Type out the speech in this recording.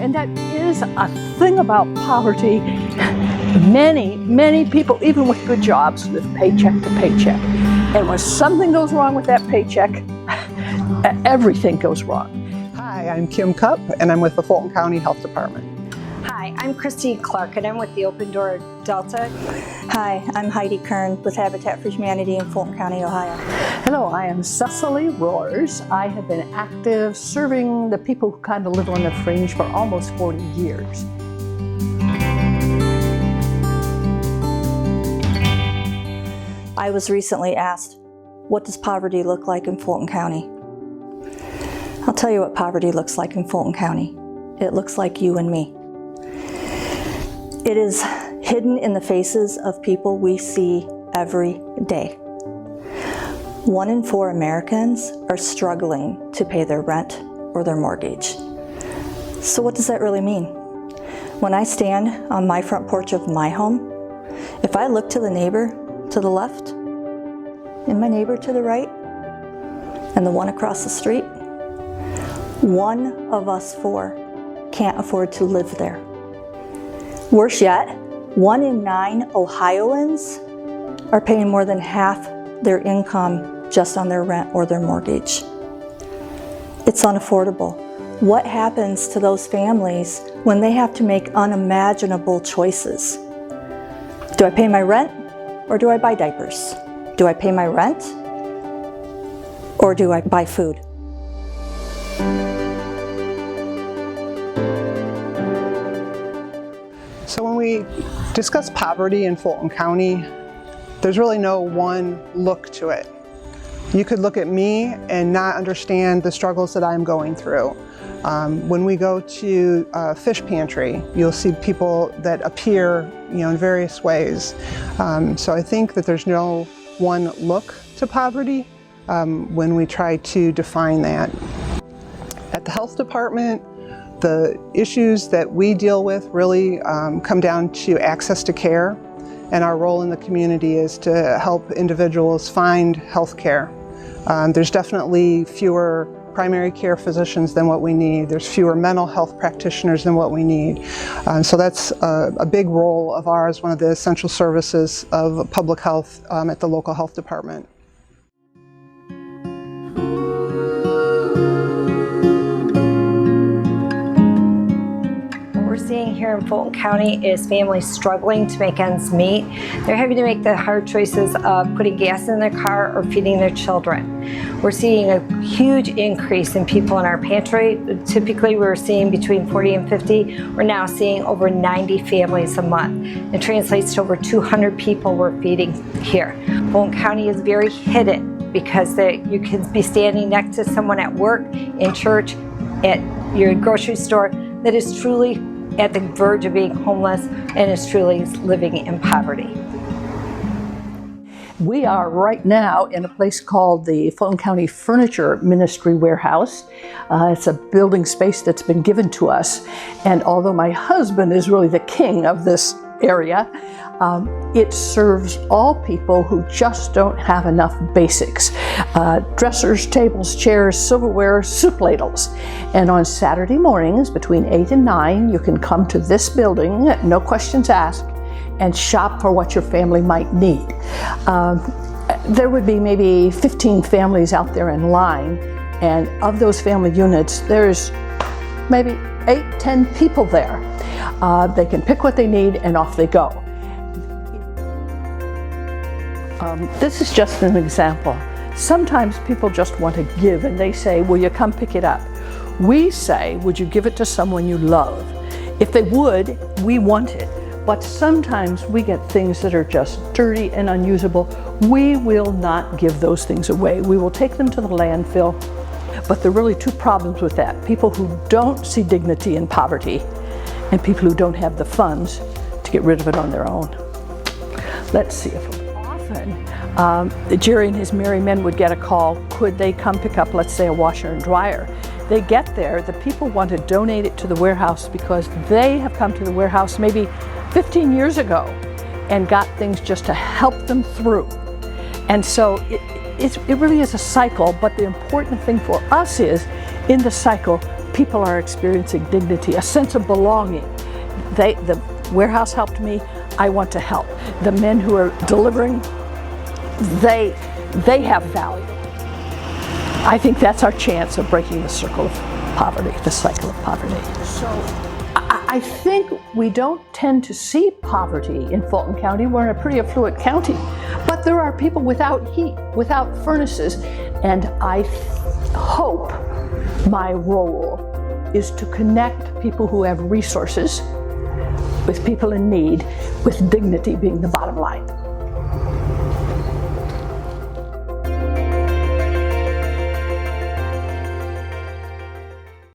And that is a thing about poverty. Many people, even with good jobs, live paycheck to paycheck. And when something goes wrong with that paycheck, everything goes wrong. Hi, I'm Kim Cupp, and I'm with the Fulton County Health Department. Hi, I'm Christy Clark, and I'm with the Open Door Delta. Hi, I'm Heidi Kern with Habitat for Humanity in Fulton County, Ohio. Hello, I am Cecily Roars. I have been active serving the people who kind of live on the fringe for almost 40 years. I was recently asked, what does poverty look like in Fulton County? I'll tell you what poverty looks like in Fulton County. It looks like you and me. It is hidden in the faces of people we see every day. 1 in 4 Americans are struggling to pay their rent or their mortgage. So what does that really mean? When I stand on my front porch of my home, if I look to the neighbor to the left, and my neighbor to the right, and the one across the street, one of us 4 can't afford to live there. Worse yet, 1 in 9 Ohioans are paying more than half their income just on their rent or their mortgage. It's unaffordable. What happens to those families when they have to make unimaginable choices? Do I pay my rent or do I buy diapers? Do I pay my rent or do I buy food? So when we discuss poverty in Fulton County, there's really no one look to it. You could look at me and not understand the struggles that I'm going through. When we go to a fish pantry, you'll see people that appear, in various ways. So I think that there's no one look to poverty when we try to define that. At the health department, the issues that we deal with really come down to access to care, and our role in the community is to help individuals find health care. There's definitely fewer primary care physicians than what we need. There's fewer mental health practitioners than what we need. So that's a big role of ours, one of the essential services of public health at the local health department. Seeing here in Fulton County is families struggling to make ends meet. They're having to make the hard choices of putting gas in their car or feeding their children. We're seeing a huge increase in people in our pantry. Typically we're seeing between 40 and 50. We're now seeing over 90 families a month. It translates to over 200 people we're feeding here. Fulton County is very hidden because you can be standing next to someone at work, in church, at your grocery store that is truly at the verge of being homeless and is truly living in poverty. We are right now in a place called the Fulton County Furniture Ministry Warehouse. It's a building space that's been given to us, and although my husband is really the king of this area, it serves all people who just don't have enough basics. Dressers, tables, chairs, silverware, soup ladles. And on Saturday mornings between 8 and 9, you can come to this building, no questions asked, and shop for what your family might need. There would be maybe 15 families out there in line, and of those family units, there's maybe 8, 10 people there. They can pick what they need and off they go. This is just an example. Sometimes people just want to give and they say, will you come pick it up? We say, would you give it to someone you love? If they would, we want it. But sometimes we get things that are just dirty and unusable. We will not give those things away. We will take them to the landfill. But there are really 2 problems with that. People who don't see dignity in poverty and people who don't have the funds to get rid of it on their own. Let's see if often Jerry and his merry men would get a call, could they come pick up, let's say, a washer and dryer. They get there, the people want to donate it to the warehouse because they have come to the warehouse maybe 15 years ago and got things just to help them through. And so it really is a cycle, but the important thing for us is, in the cycle, people are experiencing dignity, a sense of belonging. The warehouse helped me, I want to help. The men who are delivering, they have value. I think that's our chance of breaking the circle of poverty, the cycle of poverty. So I think we don't tend to see poverty in Fulton County. We're in a pretty affluent county, but there are people without heat, without furnaces, and I hope my role is to connect people who have resources with people in need, with dignity being the bottom line.